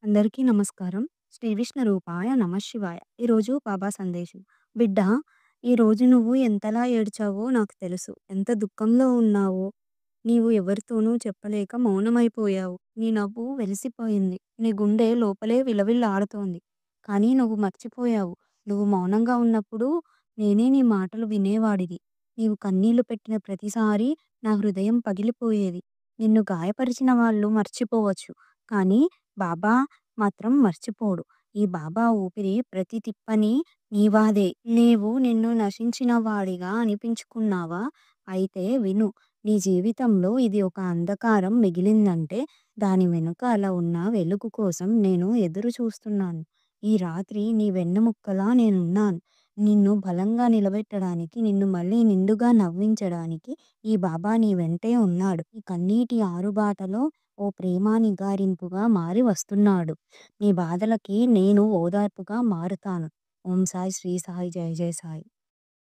అందరికీ నమస్కారం. శ్రీ విష్ణు రూపాయ నమఃశివాయ. ఈరోజు బాబా సందేశం. బిడ్డా, ఈరోజు నువ్వు ఎంతలా ఏడ్చావో నాకు తెలుసు. ఎంత దుఃఖంలో ఉన్నావో నీవు ఎవరితోనూ చెప్పలేక మౌనమైపోయావు. నీ నవ్వు వెలిసిపోయింది. నీ గుండె లోపలే విలవిల్లాడుతోంది. కానీ నువ్వు మర్చిపోయావు. నువ్వు మౌనంగా ఉన్నప్పుడు నేనే నీ మాటలు వినేవాడిని. నీవు కన్నీళ్లు పెట్టిన ప్రతిసారీ నా హృదయం పగిలిపోయేది. నిన్ను గాయపరిచిన వాళ్ళు మర్చిపోవచ్చు. కానీ బాబా మాత్రం మర్చిపోడు. ఈ బాబా ఊపిరి ప్రతి తిప్పని నీవాదే. నీవు నిన్ను నశించిన వాడిగా అనిపించుకున్నావా? అయితే విను. నీ జీవితంలో ఇది ఒక అంధకారం మిగిలిందంటే దాని వెనుకాల ఉన్న వెలుగు కోసం నేను ఎదురు చూస్తున్నాను. ఈ రాత్రి నీ వెన్నెముక్కలా నేనున్నాను. నిన్ను బలంగా నిలబెట్టడానికి, నిన్ను మళ్ళీ నిండుగా నవ్వించడానికి ఈ బాబా నీ వెంటే ఉన్నాడు. ఈ కన్నీటి ఆరుబాటలో ఓ ప్రేమ నిగారింపుగా మారి వస్తున్నాడు. నీ బాధలకి నేను ఓదార్పుగా మారుతాను. ఓం సాయి, శ్రీ సాయి, జయ జయ సాయి.